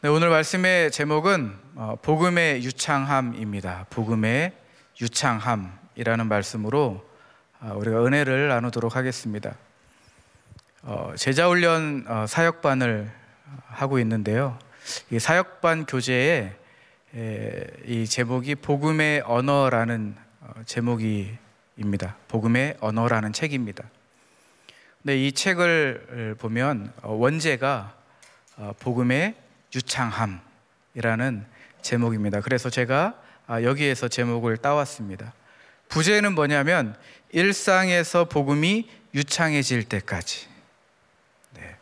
네, 오늘 말씀의 제목은 복음의 유창함입니다. 복음의 유창함이라는 말씀으로 우리가 은혜를 나누도록 하겠습니다. 제자훈련 사역반을 하고 있는데요. 이 사역반 교재에 이 제목이 복음의 언어라는 제목입니다. 복음의 언어라는 책입니다. 근데 이 책을 보면 원제가 복음의 유창함이라는 제목입니다. 그래서 제가 여기에서 제목을 따왔습니다. 부제는 뭐냐면 일상에서 복음이 유창해질 때까지. 네.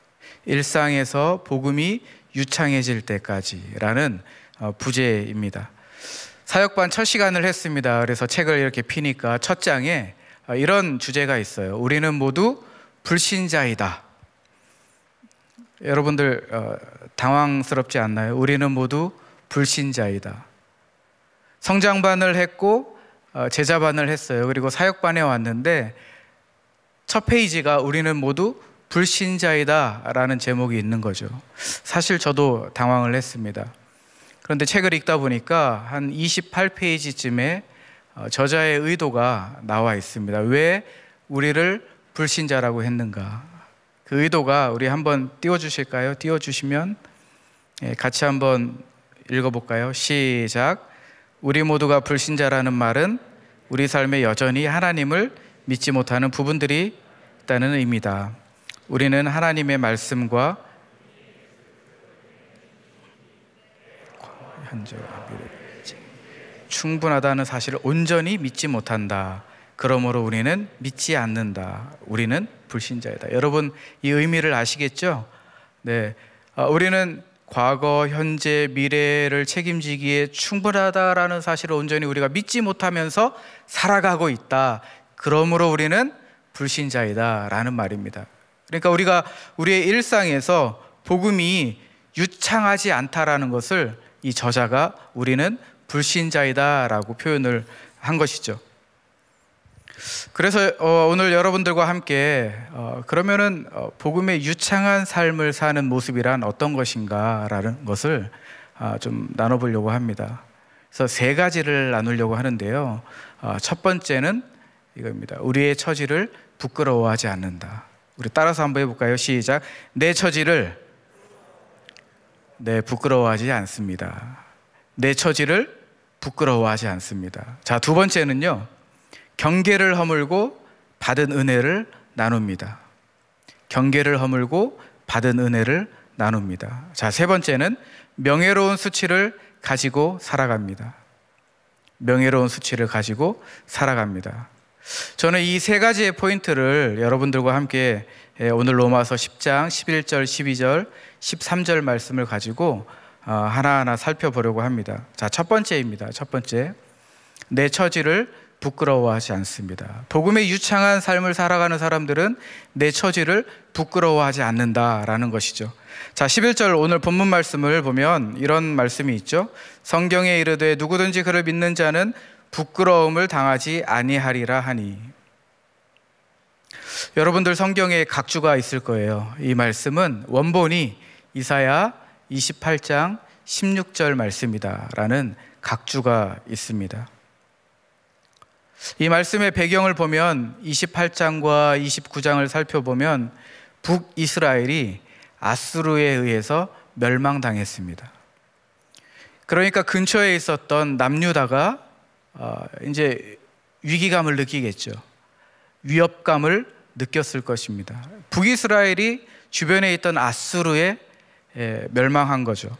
일상에서 복음이 유창해질 때까지라는 부제입니다. 사역반 첫 시간을 했습니다. 그래서 책을 이렇게 피니까 첫 장에 이런 주제가 있어요. 우리는 모두 불신자이다. 여러분들 당황스럽지 않나요? 우리는 모두 불신자이다. 성장반을 했고 제자반을 했어요. 그리고 사역반에 왔는데 첫 페이지가 우리는 모두 불신자이다 라는 제목이 있는 거죠. 사실 저도 당황을 했습니다. 그런데 책을 읽다 보니까 한 28페이지쯤에 저자의 의도가 나와 있습니다. 왜 우리를 불신자라고 했는가? 그 의도가 우리 한번 띄워주실까요? 띄워주시면 같이 한번 읽어볼까요? 시작. 우리 모두가 불신자라는 말은 우리 삶에 여전히 하나님을 믿지 못하는 부분들이 있다는 의미다. 우리는 하나님의 말씀과 충분하다는 사실을 온전히 믿지 못한다. 그러므로 우리는 믿지 않는다. 우리는 불신자이다. 여러분 이 의미를 아시겠죠? 네, 우리는 과거, 현재, 미래를 책임지기에 충분하다라는 사실을 온전히 우리가 믿지 못하면서 살아가고 있다. 그러므로 우리는 불신자이다 라는 말입니다. 그러니까 우리가 우리의 일상에서 복음이 유창하지 않다라는 것을 이 저자가 우리는 불신자이다 라고 표현을 한 것이죠. 그래서 오늘 여러분들과 함께 그러면은 복음의 유창한 삶을 사는 모습이란 어떤 것인가 라는 것을 좀 나눠보려고 합니다. 그래서 세 가지를 나누려고 하는데요. 첫 번째는 이겁니다. 우리의 처지를 부끄러워하지 않는다. 우리 따라서 한번 해볼까요? 시작. 내 처지를 부끄러워하지 않습니다. 내 처지를 부끄러워하지 않습니다. 자, 두 번째는요. 경계를 허물고 받은 은혜를 나눕니다. 경계를 허물고 받은 은혜를 나눕니다. 자, 세 번째는 명예로운 수치를 가지고 살아갑니다. 명예로운 수치를 가지고 살아갑니다. 저는 이 세 가지의 포인트를 여러분들과 함께 오늘 로마서 10장 11절, 12절, 13절 말씀을 가지고 하나하나 살펴보려고 합니다. 자, 첫 번째입니다. 첫 번째, 내 처지를 부끄러워하지 않습니다. 복음의 유창한 삶을 살아가는 사람들은 내 처지를 부끄러워하지 않는다라는 것이죠. 자, 11절 오늘 본문 말씀을 보면 이런 말씀이 있죠. 성경에 이르되 누구든지 그를 믿는 자는 부끄러움을 당하지 아니하리라 하니. 여러분들 성경에 각주가 있을 거예요. 이 말씀은 원본이 이사야 28장 16절 말씀이다 라는 각주가 있습니다. 이 말씀의 배경을 보면 28장과 29장을 살펴보면 북이스라엘이 아수르에 의해서 멸망당했습니다. 그러니까 근처에 있었던 남유다가 이제 위기감을 느끼겠죠. 위협감을 느꼈을 것입니다. 북이스라엘이 주변에 있던 아수르에 멸망한 거죠.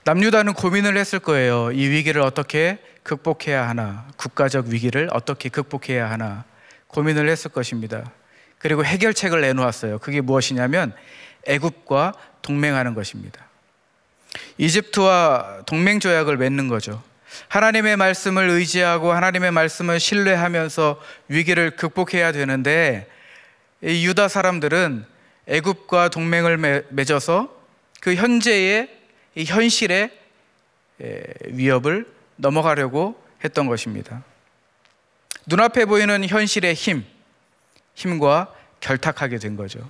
남유다는 고민을 했을 거예요. 이 위기를 어떻게 극복해야 하나, 국가적 위기를 어떻게 극복해야 하나 고민을 했을 것입니다. 그리고 해결책을 내놓았어요. 그게 무엇이냐면 애굽과 동맹하는 것입니다. 이집트와 동맹 조약을 맺는 거죠. 하나님의 말씀을 의지하고 하나님의 말씀을 신뢰하면서 위기를 극복해야 되는데 이 유다 사람들은 애굽과 동맹을 맺어서 그 현재의 이 현실의 위협을 넘어가려고 했던 것입니다. 눈앞에 보이는 현실의 힘과 결탁하게 된 거죠.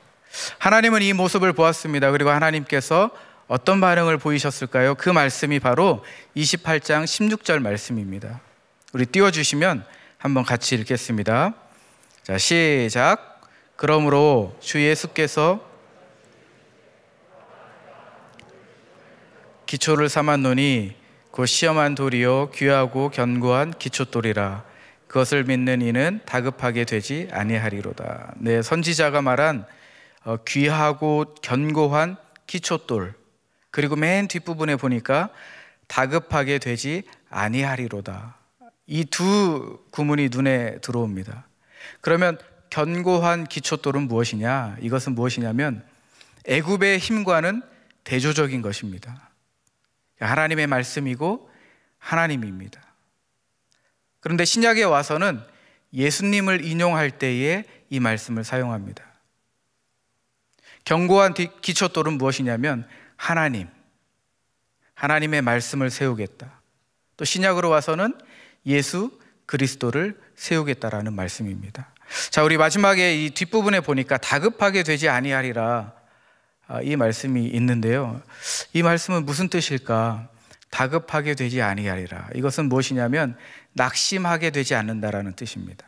하나님은 이 모습을 보았습니다. 그리고 하나님께서 어떤 반응을 보이셨을까요? 그 말씀이 바로 28장 16절 말씀입니다. 우리 띄워주시면 한번 같이 읽겠습니다. 자, 시작. 그러므로 주 예수께서 기초를 삼았노니 곧 시험한 돌이요 귀하고 견고한 기초돌이라. 그것을 믿는 이는 다급하게 되지 아니하리로다. 네, 선지자가 말한 귀하고 견고한 기초돌, 그리고 맨 뒷부분에 보니까 다급하게 되지 아니하리로다. 이 두 구문이 눈에 들어옵니다. 그러면 견고한 기초돌은 무엇이냐? 이것은 무엇이냐면 애굽의 힘과는 대조적인 것입니다. 하나님의 말씀이고 하나님입니다. 그런데 신약에 와서는 예수님을 인용할 때에 이 말씀을 사용합니다. 견고한 기초돌은 무엇이냐면 하나님의 말씀을 세우겠다. 또 신약으로 와서는 예수 그리스도를 세우겠다라는 말씀입니다. 자, 우리 마지막에 이 뒷부분에 보니까 다급하게 되지 아니하리라, 이 말씀이 있는데요. 이 말씀은 무슨 뜻일까? 다급하게 되지 아니하리라. 이것은 무엇이냐면 낙심하게 되지 않는다라는 뜻입니다.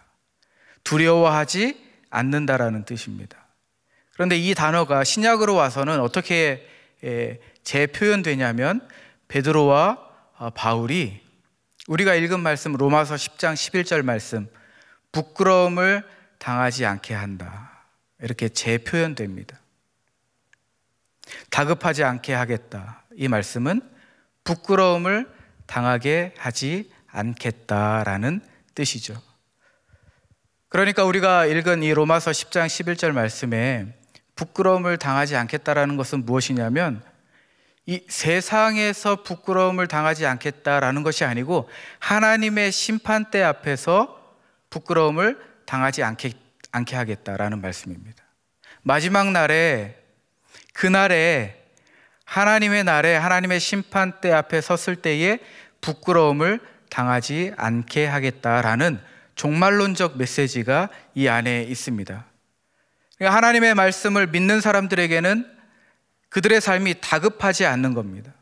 두려워하지 않는다라는 뜻입니다. 그런데 이 단어가 신약으로 와서는 어떻게 재표현되냐면 베드로와 바울이 우리가 읽은 말씀 로마서 10장 11절 말씀, 부끄러움을 당하지 않게 한다, 이렇게 재표현됩니다. 다급하지 않게 하겠다, 이 말씀은 부끄러움을 당하게 하지 않겠다라는 뜻이죠. 그러니까 우리가 읽은 이 로마서 10장 11절 말씀에 부끄러움을 당하지 않겠다라는 것은 무엇이냐면 이 세상에서 부끄러움을 당하지 않겠다라는 것이 아니고 하나님의 심판대 앞에서 부끄러움을 당하지 않게 하겠다라는 말씀입니다. 마지막 날에, 그날에, 하나님의 날에, 하나님의 심판대 앞에 섰을 때에 부끄러움을 당하지 않게 하겠다라는 종말론적 메시지가 이 안에 있습니다. 그러니까 하나님의 말씀을 믿는 사람들에게는 그들의 삶이 다급하지 않는 겁니다.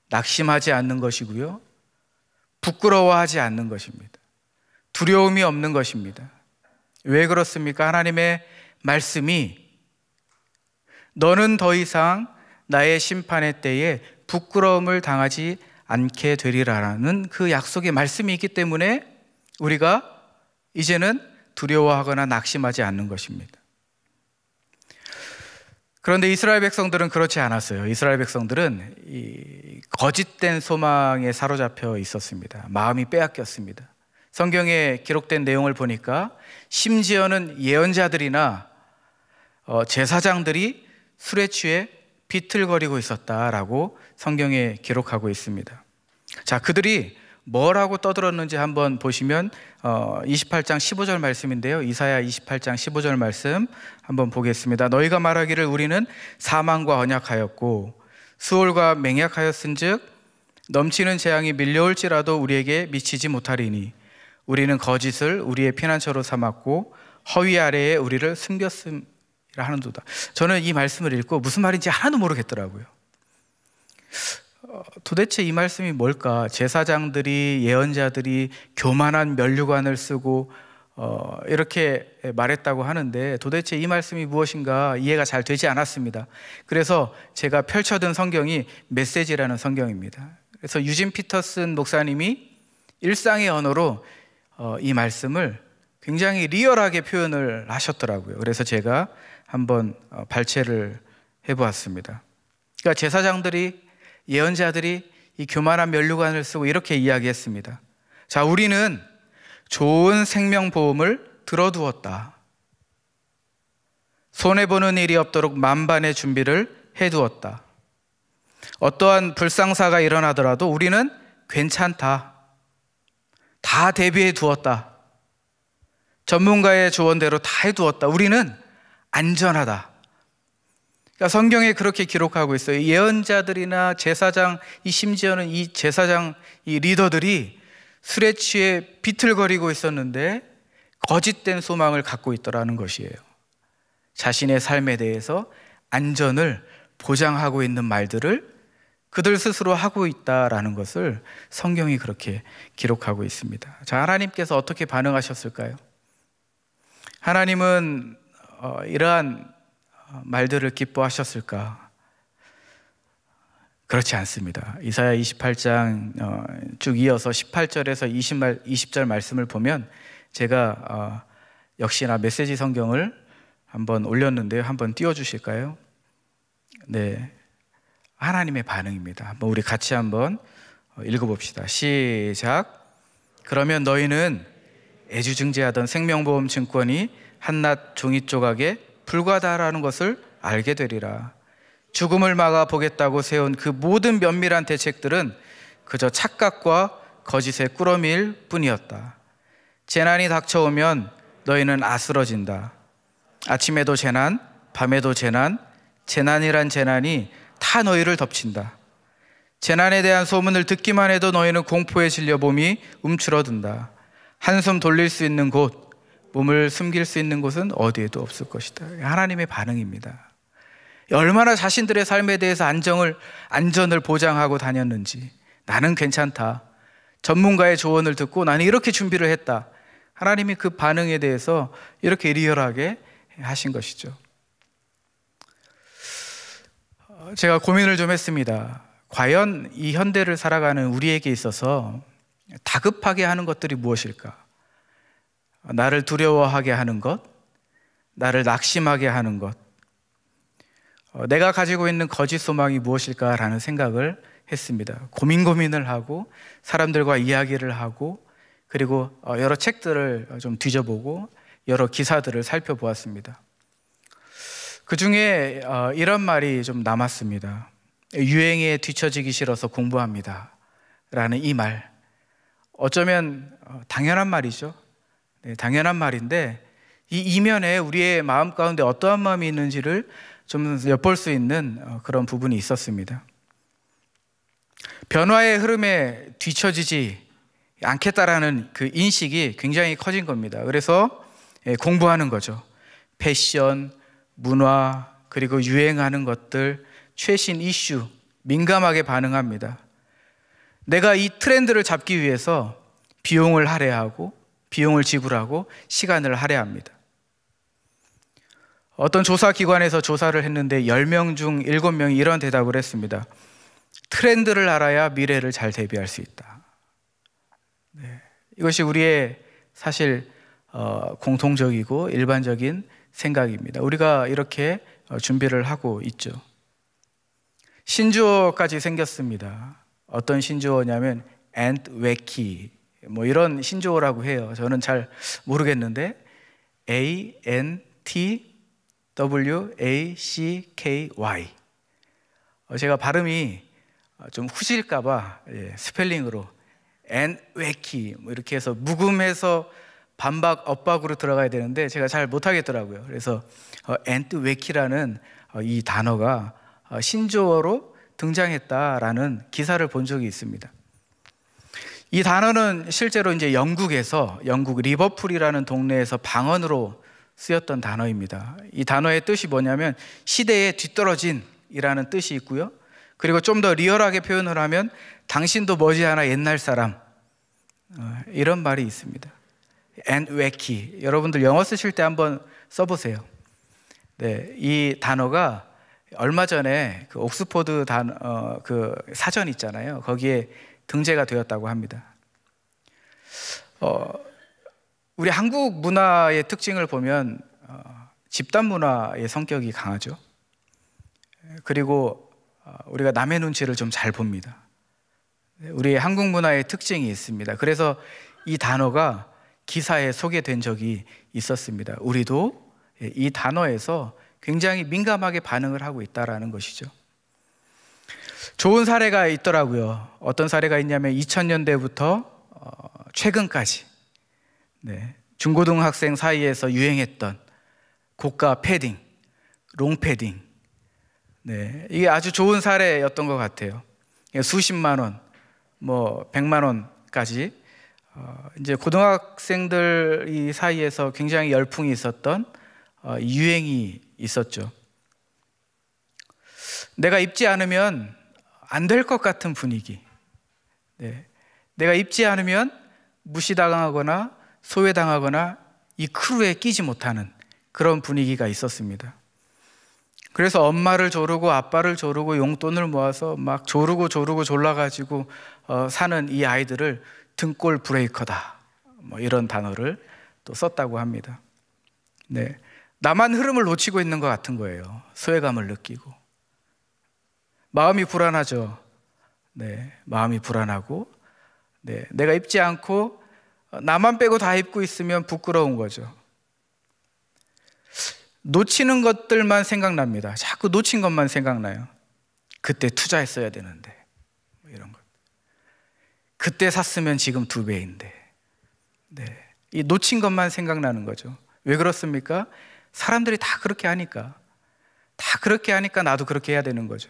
낙심하지 않는 것이고요, 부끄러워하지 않는 것입니다. 두려움이 없는 것입니다. 왜 그렇습니까? 하나님의 말씀이 너는 더 이상 나의 심판의 때에 부끄러움을 당하지 않게 되리라라는 그 약속의 말씀이 있기 때문에 우리가 이제는 두려워하거나 낙심하지 않는 것입니다. 그런데 이스라엘 백성들은 그렇지 않았어요. 이스라엘 백성들은 이 거짓된 소망에 사로잡혀 있었습니다. 마음이 빼앗겼습니다. 성경에 기록된 내용을 보니까 심지어는 예언자들이나 제사장들이 술에 취해 비틀거리고 있었다라고 성경에 기록하고 있습니다. 자, 그들이 뭐라고 떠들었는지 한번 보시면 28장 15절 말씀인데요. 이사야 28장 15절 말씀 한번 보겠습니다. 너희가 말하기를 우리는 사망과 언약하였고 수월과 맹약하였은즉 넘치는 재앙이 밀려올지라도 우리에게 미치지 못하리니 우리는 거짓을 우리의 피난처로 삼았고 허위 아래에 우리를 숨겼음이라 하는도다. 저는 이 말씀을 읽고 무슨 말인지 하나도 모르겠더라고요. 도대체 이 말씀이 뭘까? 제사장들이, 예언자들이 교만한 면류관을 쓰고 이렇게 말했다고 하는데 도대체 이 말씀이 무엇인가 이해가 잘 되지 않았습니다. 그래서 제가 펼쳐든 성경이 메시지라는 성경입니다. 그래서 유진 피터슨 목사님이 일상의 언어로 이 말씀을 굉장히 리얼하게 표현을 하셨더라고요. 그래서 제가 한번 발췌를 해보았습니다. 그러니까 제사장들이, 예언자들이 이 교만한 면류관을 쓰고 이렇게 이야기했습니다. 자, 우리는 좋은 생명보험을 들어두었다. 손해보는 일이 없도록 만반의 준비를 해두었다. 어떠한 불상사가 일어나더라도 우리는 괜찮다. 다 대비해 두었다. 전문가의 조언대로 다 해두었다. 우리는 안전하다. 그러니까 성경에 그렇게 기록하고 있어요. 예언자들이나 제사장, 심지어는 이 제사장, 이 리더들이 술에 취해 비틀거리고 있었는데 거짓된 소망을 갖고 있더라는 것이에요. 자신의 삶에 대해서 안전을 보장하고 있는 말들을 그들 스스로 하고 있다라는 것을 성경이 그렇게 기록하고 있습니다. 자, 하나님께서 어떻게 반응하셨을까요? 하나님은 이러한 말들을 기뻐하셨을까? 그렇지 않습니다. 이사야 28장 쭉 이어서 18절에서 20절 말씀을 보면 제가 역시나 메시지 성경을 한번 올렸는데요. 한번 띄워주실까요? 네, 하나님의 반응입니다. 한번 우리 같이 한번 읽어봅시다. 시작. 그러면 너희는 애지중지하던 생명보험증권이 한낱 종이 조각에 불과하다라는 것을 알게 되리라. 죽음을 막아 보겠다고 세운 그 모든 면밀한 대책들은 그저 착각과 거짓의 꾸러미일 뿐이었다. 재난이 닥쳐오면 너희는 아스러진다. 아침에도 재난, 밤에도 재난, 재난이란 재난이 다 너희를 덮친다. 재난에 대한 소문을 듣기만 해도 너희는 공포에 질려 몸이 움츠러든다. 한숨 돌릴 수 있는 곳, 몸을 숨길 수 있는 곳은 어디에도 없을 것이다. 하나님의 반응입니다. 얼마나 자신들의 삶에 대해서 안전을 보장하고 다녔는지, 나는 괜찮다, 전문가의 조언을 듣고 나는 이렇게 준비를 했다. 하나님이 그 반응에 대해서 이렇게 리얼하게 하신 것이죠. 제가 고민을 좀 했습니다. 과연 이 현대를 살아가는 우리에게 있어서 다급하게 하는 것들이 무엇일까? 나를 두려워하게 하는 것, 나를 낙심하게 하는 것, 내가 가지고 있는 거짓 소망이 무엇일까라는 생각을 했습니다. 고민을 하고 사람들과 이야기를 하고 그리고 여러 책들을 좀 뒤져보고 여러 기사들을 살펴보았습니다. 그 중에 이런 말이 좀 남았습니다. 유행에 뒤처지기 싫어서 공부합니다 라는 이 말, 어쩌면 당연한 말이죠. 네, 당연한 말인데 이 이면에 우리의 마음 가운데 어떠한 마음이 있는지를 좀 엿볼 수 있는 그런 부분이 있었습니다. 변화의 흐름에 뒤처지지 않겠다라는 그 인식이 굉장히 커진 겁니다. 그래서 공부하는 거죠. 패션, 문화, 그리고 유행하는 것들, 최신 이슈, 민감하게 반응합니다. 내가 이 트렌드를 잡기 위해서 비용을 할애하고 비용을 지불하고 시간을 할애합니다. 어떤 조사기관에서 조사를 했는데 10명 중 7명이 이런 대답을 했습니다. 트렌드를 알아야 미래를 잘 대비할 수 있다. 네. 이것이 우리의 사실 공통적이고 일반적인 생각입니다. 우리가 이렇게 준비를 하고 있죠. 신조어까지 생겼습니다. 어떤 신조어냐면 ANTWACKY 뭐 이런 신조어라고 해요. 저는 잘 모르겠는데 ANTWACKY. 제가 발음이 좀 후질까봐 스펠링으로 ANTWACKY 뭐 이렇게 해서 묵음해서 반박 엇박으로 들어가야 되는데 제가 잘 못하겠더라고요. 그래서 ANTWACKY라는 이 단어가 신조어로 등장했다라는 기사를 본 적이 있습니다. 이 단어는 실제로 이제 영국 리버풀이라는 동네에서 방언으로 쓰였던 단어입니다. 이 단어의 뜻이 뭐냐면 시대에 뒤떨어진이라는 뜻이 있고요. 그리고 좀 더 리얼하게 표현을 하면 당신도 머지않아 옛날 사람, 이런 말이 있습니다. And wacky. 여러분들 영어 쓰실 때 한번 써보세요. 네, 이 단어가 얼마 전에 그 옥스포드 그 사전 있잖아요. 거기에 등재가 되었다고 합니다. 우리 한국 문화의 특징을 보면 집단 문화의 성격이 강하죠. 그리고 우리가 남의 눈치를 좀 잘 봅니다. 우리 한국 문화의 특징이 있습니다. 그래서 이 단어가 기사에 소개된 적이 있었습니다. 우리도 이 단어에서 굉장히 민감하게 반응을 하고 있다는 것이죠. 좋은 사례가 있더라고요. 어떤 사례가 있냐면 2000년대부터 최근까지 중고등학생 사이에서 유행했던 고가 패딩, 롱패딩, 이게 아주 좋은 사례였던 것 같아요. 수십만 원, 뭐 100만 원까지 이제 고등학생들 이 사이에서 굉장히 열풍이 있었던 유행이 있었죠. 내가 입지 않으면 안 될 것 같은 분위기, 네. 내가 입지 않으면 무시당하거나 소외당하거나 이 크루에 끼지 못하는 그런 분위기가 있었습니다. 그래서 엄마를 조르고 아빠를 조르고 용돈을 모아서 막 조르고 졸라가지고 사는 이 아이들을 등골 브레이커다, 뭐 이런 단어를 또 썼다고 합니다. 네, 나만 흐름을 놓치고 있는 것 같은 거예요. 소외감을 느끼고 마음이 불안하죠. 네, 마음이 불안하고, 네, 내가 입지 않고 나만 빼고 다 입고 있으면 부끄러운 거죠. 놓치는 것들만 생각납니다. 자꾸 놓친 것만 생각나요. 그때 투자했어야 되는데, 뭐 이런 것. 그때 샀으면 지금 2배인데. 네, 이 놓친 것만 생각나는 거죠. 왜 그렇습니까? 사람들이 다 그렇게 하니까. 다 그렇게 하니까 나도 그렇게 해야 되는 거죠.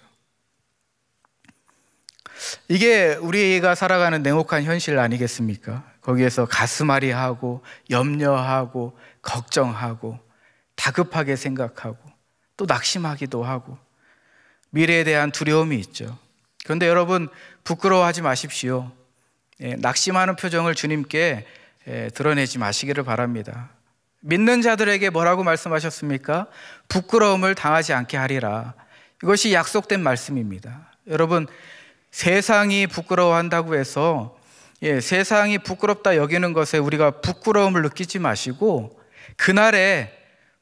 이게 우리가 살아가는 냉혹한 현실 아니겠습니까? 거기에서 가슴앓이하고 염려하고 걱정하고 다급하게 생각하고 또 낙심하기도 하고 미래에 대한 두려움이 있죠. 그런데 여러분, 부끄러워하지 마십시오. 낙심하는 표정을 주님께 드러내지 마시기를 바랍니다. 믿는 자들에게 뭐라고 말씀하셨습니까? 부끄러움을 당하지 않게 하리라. 이것이 약속된 말씀입니다. 여러분, 세상이 부끄러워한다고 해서 세상이 부끄럽다 여기는 것에 우리가 부끄러움을 느끼지 마시고, 그날에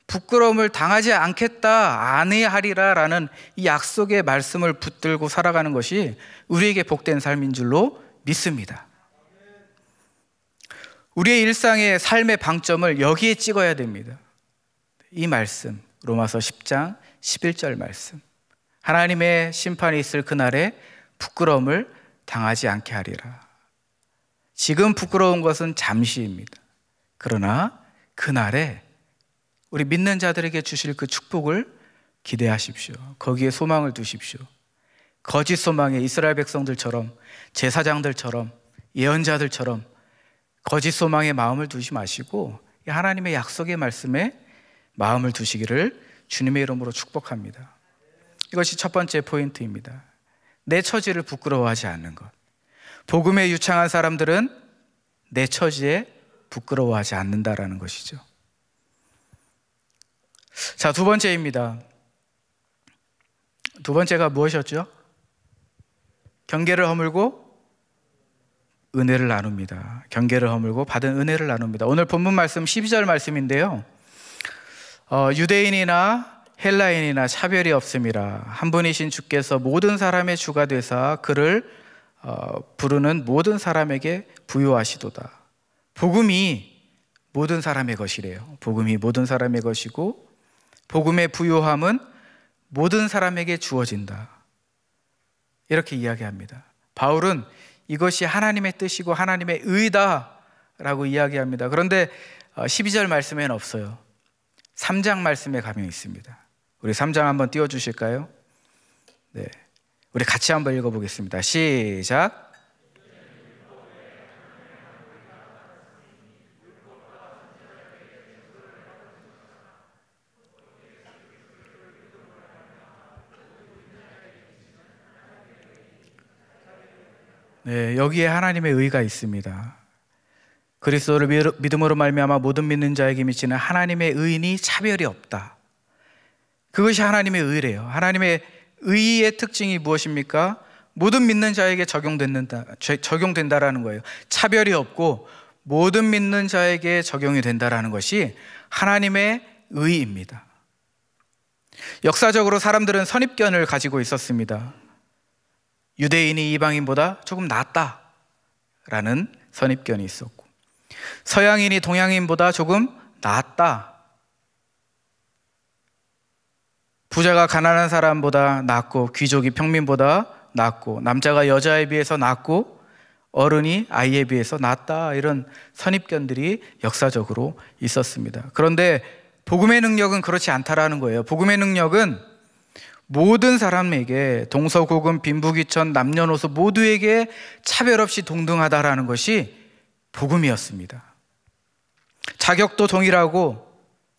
부끄러움을 당하지 않겠다, 아니하리라 라는 이 약속의 말씀을 붙들고 살아가는 것이 우리에게 복된 삶인 줄로 믿습니다. 우리의 일상의 삶의 방점을 여기에 찍어야 됩니다. 이 말씀, 로마서 10장 11절 말씀. 하나님의 심판이 있을 그날에 부끄러움을 당하지 않게 하리라. 지금 부끄러운 것은 잠시입니다. 그러나 그날에 우리 믿는 자들에게 주실 그 축복을 기대하십시오. 거기에 소망을 두십시오. 거짓 소망에 이스라엘 백성들처럼, 제사장들처럼, 예언자들처럼 거짓 소망에 마음을 두지 마시고 하나님의 약속의 말씀에 마음을 두시기를 주님의 이름으로 축복합니다. 이것이 첫 번째 포인트입니다. 내 처지를 부끄러워하지 않는 것. 복음에 유창한 사람들은 내 처지에 부끄러워하지 않는다라는 것이죠. 자, 두 번째입니다. 두 번째가 무엇이었죠? 경계를 허물고 은혜를 나눕니다. 경계를 허물고 받은 은혜를 나눕니다. 오늘 본문 말씀 12절 말씀인데요, 유대인이나 헬라인이나 차별이 없음이라 한 분이신 주께서 모든 사람의 주가 되사 그를 부르는 모든 사람에게 부요하시도다. 복음이 모든 사람의 것이래요. 복음이 모든 사람의 것이고 복음의 부요함은 모든 사람에게 주어진다, 이렇게 이야기합니다. 바울은 이것이 하나님의 뜻이고 하나님의 의다라고 이야기합니다. 그런데 12절 말씀에는 없어요. 3장 말씀에 가면 있습니다. 우리 3장 한번 띄워주실까요? 네, 우리 같이 한번 읽어보겠습니다. 시작. 네, 여기에 하나님의 의가 있습니다. 그리스도를 믿음으로 말미암아 모든 믿는 자에게 미치는 하나님의 의인이 차별이 없다. 그것이 하나님의 의래요. 하나님의 의의 특징이 무엇입니까? 모든 믿는 자에게 적용된다라는 거예요. 차별이 없고 모든 믿는 자에게 적용이 된다라는 것이 하나님의 의입니다. 역사적으로 사람들은 선입견을 가지고 있었습니다. 유대인이 이방인보다 조금 낫다라는 선입견이 있었고, 서양인이 동양인보다 조금 낫다, 부자가 가난한 사람보다 낫고 귀족이 평민보다 낫고 남자가 여자에 비해서 낫고 어른이 아이에 비해서 낫다, 이런 선입견들이 역사적으로 있었습니다. 그런데 복음의 능력은 그렇지 않다라는 거예요. 복음의 능력은 모든 사람에게, 동서고금 빈부귀천 남녀노소 모두에게 차별 없이 동등하다라는 것이 복음이었습니다. 자격도 동일하고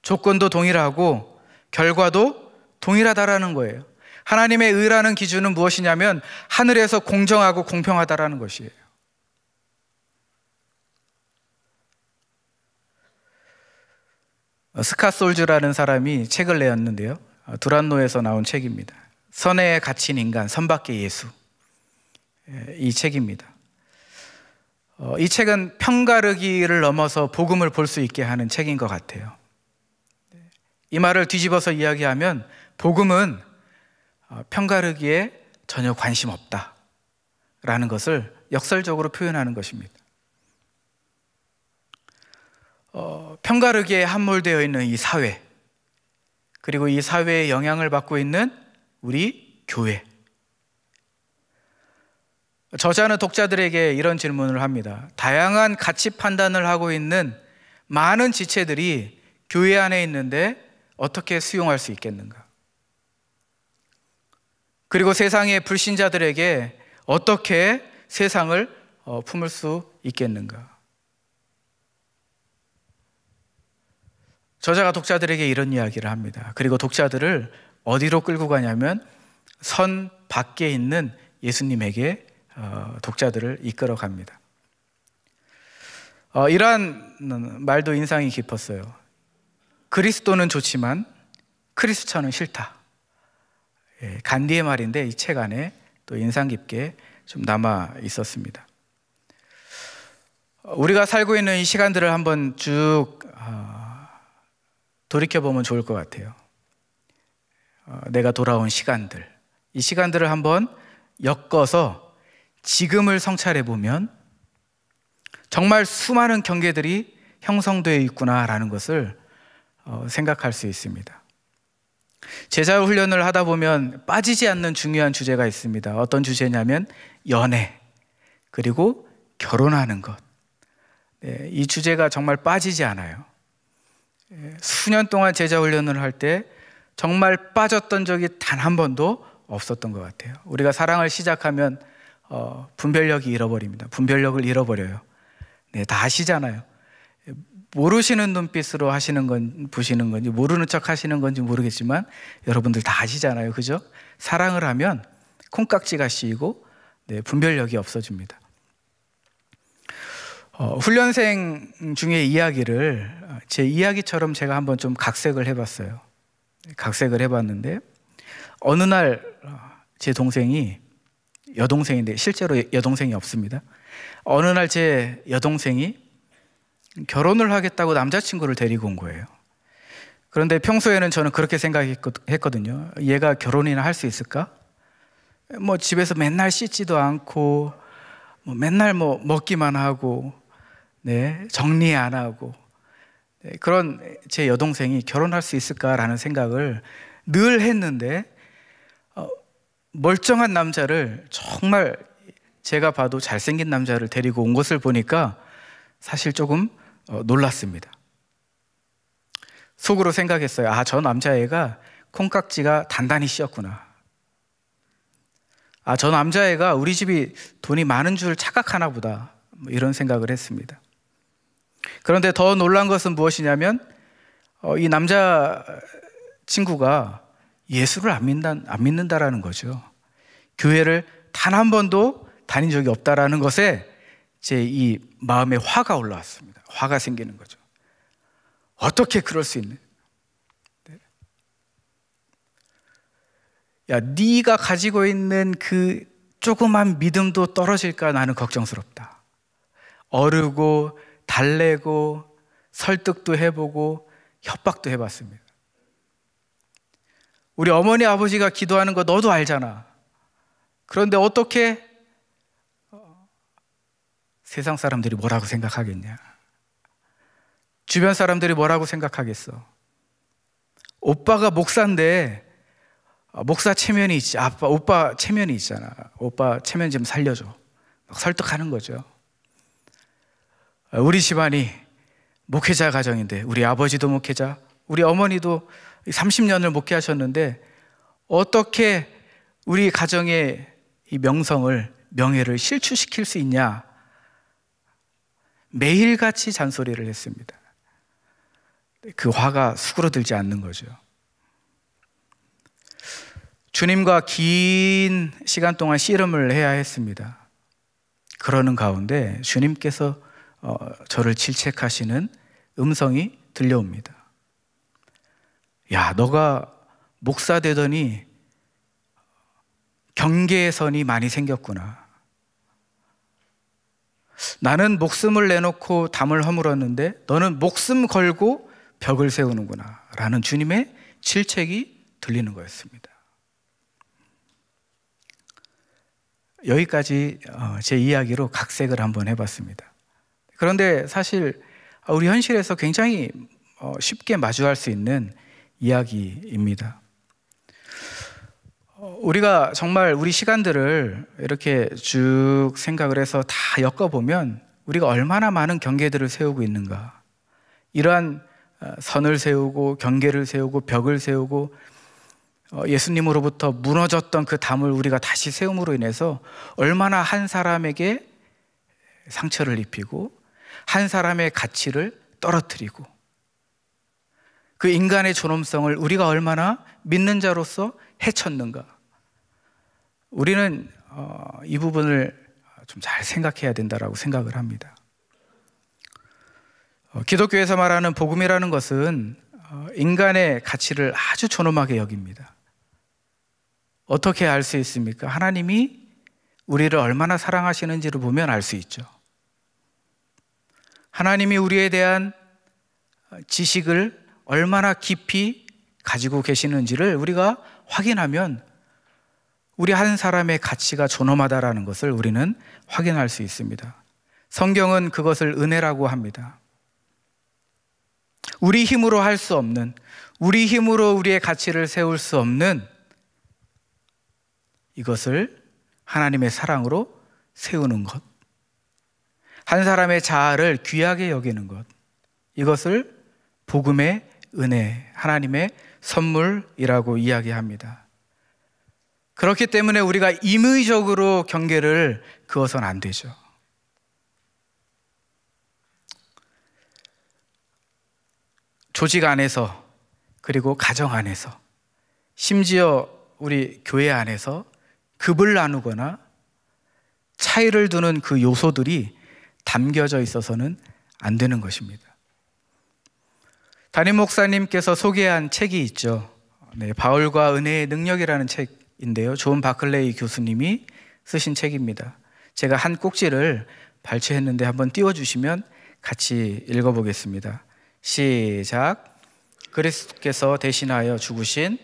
조건도 동일하고 결과도 동일하다라는 거예요. 하나님의 의라는 기준은 무엇이냐면 하늘에서 공정하고 공평하다라는 것이에요. 스캇 솔즈라는 사람이 책을 내었는데요. 두란노에서 나온 책입니다. 선에 갇힌 인간, 선밖의 예수. 이 책입니다. 이 책은 편가르기를 넘어서 복음을 볼 수 있게 하는 책인 것 같아요. 이 말을 뒤집어서 이야기하면 복음은 편가르기에 전혀 관심 없다라는 것을 역설적으로 표현하는 것입니다. 편가르기에 함몰되어 있는 이 사회, 그리고 이 사회의 영향을 받고 있는 우리 교회. 저자는 독자들에게 이런 질문을 합니다. 다양한 가치 판단을 하고 있는 많은 지체들이 교회 안에 있는데 어떻게 수용할 수 있겠는가? 그리고 세상의 불신자들에게 어떻게 세상을 품을 수 있겠는가? 저자가 독자들에게 이런 이야기를 합니다. 그리고 독자들을 어디로 끌고 가냐면 선 밖에 있는 예수님에게 독자들을 이끌어 갑니다. 이러한 말도 인상이 깊었어요. 그리스도는 좋지만 크리스천은 싫다. 간디의 말인데 이 책 안에 또 인상 깊게 좀 남아 있었습니다. 우리가 살고 있는 이 시간들을 한번 쭉 돌이켜보면 좋을 것 같아요. 내가 돌아온 시간들, 이 시간들을 한번 엮어서 지금을 성찰해 보면 정말 수많은 경계들이 형성되어 있구나라는 것을 생각할 수 있습니다. 제자 훈련을 하다 보면 빠지지 않는 중요한 주제가 있습니다. 어떤 주제냐면 연애, 그리고 결혼하는 것. 이 주제가 정말 빠지지 않아요. 수년 동안 제자 훈련을 할 때 정말 빠졌던 적이 단 한 번도 없었던 것 같아요. 우리가 사랑을 시작하면 분별력이 잃어버립니다. 분별력을 잃어버려요. 다 아시잖아요. 모르시는 눈빛으로 하시는 건, 보시는 건지 모르는 척 하시는 건지 모르겠지만 여러분들 다 아시잖아요. 그죠? 사랑을 하면 콩깍지가 씌이고 분별력이 없어집니다. 훈련생 중에 이야기를 제 이야기처럼 제가 한번 좀 각색을 해봤어요. 각색을 해봤는데 어느 날 제 동생이, 여동생인데 실제로 여동생이 없습니다. 어느 날 제 여동생이 결혼을 하겠다고 남자친구를 데리고 온 거예요. 그런데 평소에는 저는 그렇게 생각했거든요. 얘가 결혼이나 할 수 있을까? 뭐 집에서 맨날 씻지도 않고 맨날 먹기만 하고 정리 안 하고 그런 제 여동생이 결혼할 수 있을까라는 생각을 늘 했는데 멀쩡한 남자를, 정말 제가 봐도 잘생긴 남자를 데리고 온 것을 보니까 사실 조금 놀랐습니다. 속으로 생각했어요. 저 남자애가 콩깍지가 단단히 씌었구나. 저 남자애가 우리 집이 돈이 많은 줄 착각하나 보다. 이런 생각을 했습니다. 그런데 더 놀란 것은 무엇이냐면 이 남자 친구가 예수를 안 믿는다라는 거죠. 교회를 단 한 번도 다닌 적이 없다라는 것에 제 이 마음에 화가 올라왔습니다. 화가 생기는 거죠. 어떻게 그럴 수 있는? 야, 네가 가지고 있는 그 조그만 믿음도 떨어질까 나는 걱정스럽다. 어르고 달래고 설득도 해보고 협박도 해봤습니다. 우리 어머니 아버지가 기도하는 거 너도 알잖아. 그런데 어떻게 세상 사람들이 뭐라고 생각하겠냐? 주변 사람들이 뭐라고 생각하겠어? 오빠가 목사인데 목사 체면이 있지. 오빠 체면이 있잖아. 오빠 체면 좀 살려줘. 막 설득하는 거죠. 우리 집안이 목회자 가정인데 우리 아버지도 목회자, 우리 어머니도 30년을 목회하셨는데 어떻게 우리 가정의 이 명예를 실추시킬 수 있냐? 매일같이 잔소리를 했습니다. 그 화가 수그러들지 않는 거죠. 주님과 긴 시간 동안 씨름을 해야 했습니다. 그러는 가운데 주님께서 저를 질책하시는 음성이 들려옵니다. 야, 너가 목사 되더니 경계의 선이 많이 생겼구나. 나는 목숨을 내놓고 담을 허물었는데 너는 목숨 걸고 벽을 세우는구나 라는 주님의 질책이 들리는 거였습니다. 여기까지 제 이야기로 각색을 한번 해봤습니다. 그런데 사실 우리 현실에서 굉장히 쉽게 마주할 수 있는 이야기입니다. 우리가 정말 우리 시간들을 이렇게 쭉 생각을 해서 다 엮어보면 우리가 얼마나 많은 경계들을 세우고 있는가, 이러한 선을 세우고 경계를 세우고 벽을 세우고 예수님으로부터 무너졌던 그 담을 우리가 다시 세움으로 인해서 얼마나 한 사람에게 상처를 입히고 한 사람의 가치를 떨어뜨리고 그 인간의 존엄성을 우리가 얼마나 믿는 자로서 해쳤는가. 우리는 이 부분을 좀 잘 생각해야 된다라고 생각을 합니다. 기독교에서 말하는 복음이라는 것은 인간의 가치를 아주 존엄하게 여깁니다. 어떻게 알 수 있습니까? 하나님이 우리를 얼마나 사랑하시는지를 보면 알 수 있죠. 하나님이 우리에 대한 지식을 얼마나 깊이 가지고 계시는지를 우리가 확인하면 우리 한 사람의 가치가 존엄하다라는 것을 우리는 확인할 수 있습니다. 성경은 그것을 은혜라고 합니다. 우리 힘으로 할 수 없는, 우리 힘으로 우리의 가치를 세울 수 없는 이것을 하나님의 사랑으로 세우는 것, 한 사람의 자아를 귀하게 여기는 것, 이것을 복음의 은혜, 하나님의 선물이라고 이야기합니다. 그렇기 때문에 우리가 임의적으로 경계를 그어서는 안 되죠. 조직 안에서, 그리고 가정 안에서, 심지어 우리 교회 안에서 급을 나누거나 차이를 두는 그 요소들이 담겨져 있어서는 안 되는 것입니다. 담임 목사님께서 소개한 책이 있죠. 네, 바울과 은혜의 능력이라는 책인데요. 존 바클레이 교수님이 쓰신 책입니다. 제가 한 꼭지를 발췌했는데 한번 띄워주시면 같이 읽어보겠습니다. 시작. 그리스도께서 대신하여 죽으신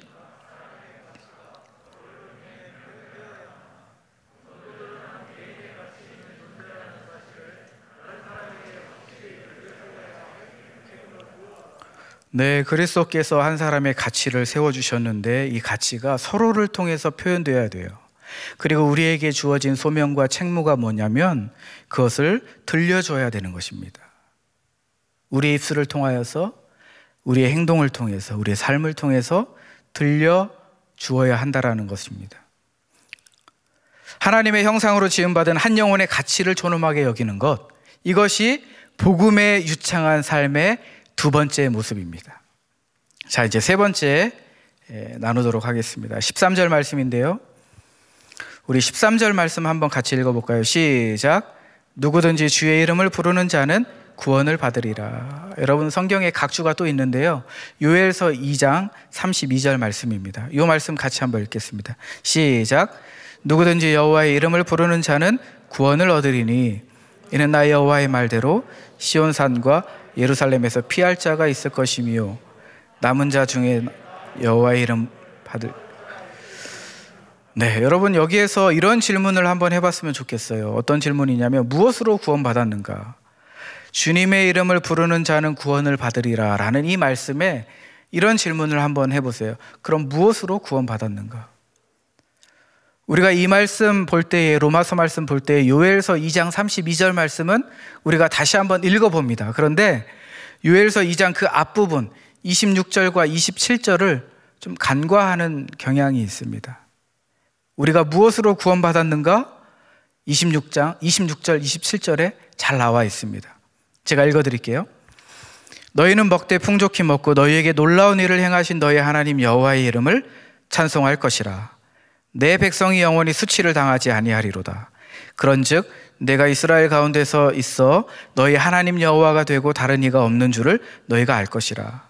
네, 그리스도께서 한 사람의 가치를 세워주셨는데 이 가치가 서로를 통해서 표현되어야 돼요. 그리고 우리에게 주어진 소명과 책무가 뭐냐면 그것을 들려줘야 되는 것입니다. 우리의 입술을 통하여서, 우리의 행동을 통해서, 우리의 삶을 통해서 들려주어야 한다라는 것입니다. 하나님의 형상으로 지음받은 한 영혼의 가치를 존엄하게 여기는 것, 이것이 복음의 유창한 삶의 두 번째 모습입니다. 자, 이제 세 번째 나누도록 하겠습니다. 13절 말씀인데요. 우리 13절 말씀 한번 같이 읽어볼까요? 시작. 누구든지 주의 이름을 부르는 자는 구원을 받으리라. 여러분, 성경에 각주가 또 있는데요. 요엘서 2장 32절 말씀입니다. 이 말씀 같이 한번 읽겠습니다. 시작. 누구든지 여호와의 이름을 부르는 자는 구원을 얻으리니 이는 나 여호와의 말대로 시온산과 예루살렘에서 피할 자가 있을 것이며 남은 자 중에 여호와의 이름 받을. 네, 여러분, 여기에서 이런 질문을 한번 해봤으면 좋겠어요. 어떤 질문이냐면 무엇으로 구원받았는가? 주님의 이름을 부르는 자는 구원을 받으리라 라는 이 말씀에 이런 질문을 한번 해보세요. 그럼 무엇으로 구원받았는가? 우리가 이 말씀 볼 때에, 로마서 말씀 볼 때에 요엘서 2장 32절 말씀은 우리가 다시 한번 읽어봅니다. 그런데 요엘서 2장 그 앞부분 26절과 27절을 좀 간과하는 경향이 있습니다. 우리가 무엇으로 구원받았는가? 26절, 27절에 잘 나와 있습니다. 제가 읽어드릴게요. 너희는 먹되 풍족히 먹고 너희에게 놀라운 일을 행하신 너희 하나님 여호와의 이름을 찬송할 것이라. 내 백성이 영원히 수치를 당하지 아니하리로다. 그런즉 내가 이스라엘 가운데서 있어 너희 하나님 여호와가 되고 다른 이가 없는 줄을 너희가 알 것이라.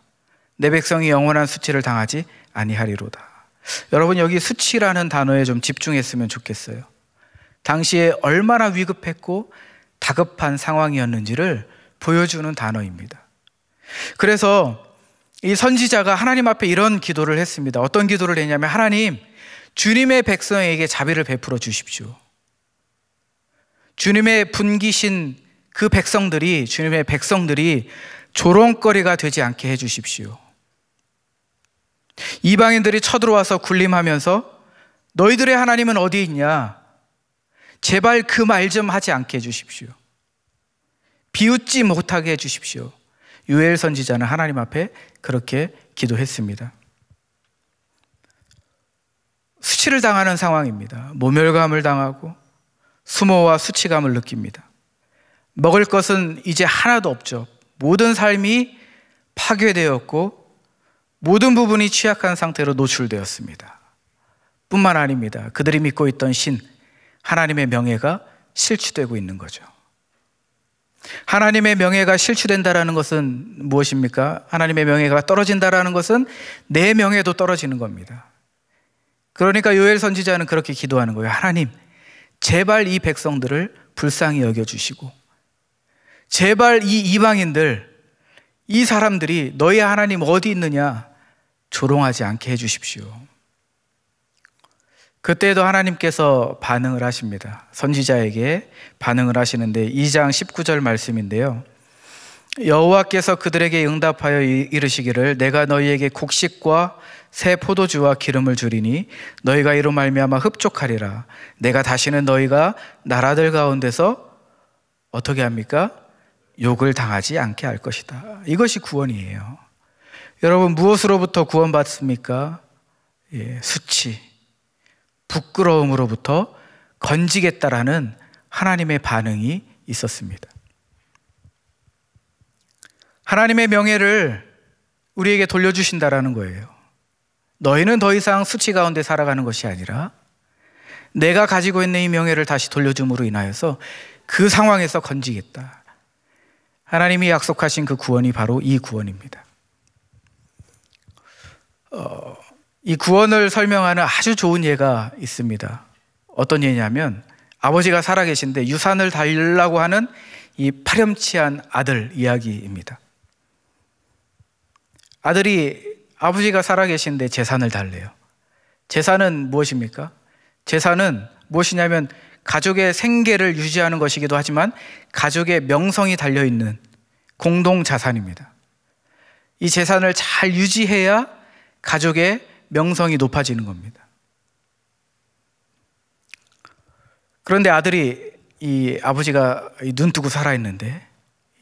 내 백성이 영원한 수치를 당하지 아니하리로다. 여러분, 여기 수치라는 단어에 좀 집중했으면 좋겠어요. 당시에 얼마나 위급했고 다급한 상황이었는지를 보여주는 단어입니다. 그래서 이 선지자가 하나님 앞에 이런 기도를 했습니다. 어떤 기도를 했냐면, 하나님, 주님의 백성에게 자비를 베풀어 주십시오. 주님의 분기신 그 백성들이, 주님의 백성들이 조롱거리가 되지 않게 해 주십시오. 이방인들이 쳐들어와서 군림하면서 너희들의 하나님은 어디 있냐? 제발 그 말 좀 하지 않게 해 주십시오. 비웃지 못하게 해 주십시오. 요엘 선지자는 하나님 앞에 그렇게 기도했습니다. 수치를 당하는 상황입니다. 모멸감을 당하고 수모와 수치감을 느낍니다. 먹을 것은 이제 하나도 없죠. 모든 삶이 파괴되었고 모든 부분이 취약한 상태로 노출되었습니다. 뿐만 아닙니다. 그들이 믿고 있던 신, 하나님의 명예가 실추되고 있는 거죠. 하나님의 명예가 실추된다라는 것은 무엇입니까? 하나님의 명예가 떨어진다라는 것은 내 명예도 떨어지는 겁니다. 그러니까 요엘 선지자는 그렇게 기도하는 거예요. 하나님, 제발 이 백성들을 불쌍히 여겨주시고, 제발 이 이방인들, 이 사람들이 너희 하나님 어디 있느냐 조롱하지 않게 해주십시오. 그때도 하나님께서 반응을 하십니다. 선지자에게 반응을 하시는데 2장 19절 말씀인데요, 여호와께서 그들에게 응답하여 이르시기를 내가 너희에게 곡식과 새 포도주와 기름을 주리니 너희가 이로 말미암아 흡족하리라. 내가 다시는 너희가 나라들 가운데서 어떻게 합니까? 욕을 당하지 않게 할 것이다. 이것이 구원이에요. 여러분, 무엇으로부터 구원받습니까? 수치, 부끄러움으로부터 건지겠다라는 하나님의 반응이 있었습니다. 하나님의 명예를 우리에게 돌려주신다라는 거예요. 너희는 더 이상 수치 가운데 살아가는 것이 아니라 내가 가지고 있는 이 명예를 다시 돌려줌으로 인하여서 그 상황에서 건지겠다. 하나님이 약속하신 그 구원이 바로 이 구원입니다. 이 구원을 설명하는 아주 좋은 예가 있습니다. 어떤 예냐면, 아버지가 살아계신데 유산을 달라고 하는 이 파렴치한 아들 이야기입니다. 아들이 아버지가 살아계신데 재산을 달래요. 재산은 무엇입니까? 재산은 무엇이냐면 가족의 생계를 유지하는 것이기도 하지만 가족의 명성이 달려있는 공동자산입니다. 이 재산을 잘 유지해야 가족의 명성이 높아지는 겁니다. 그런데 아들이 이 아버지가 눈 뜨고 살아있는데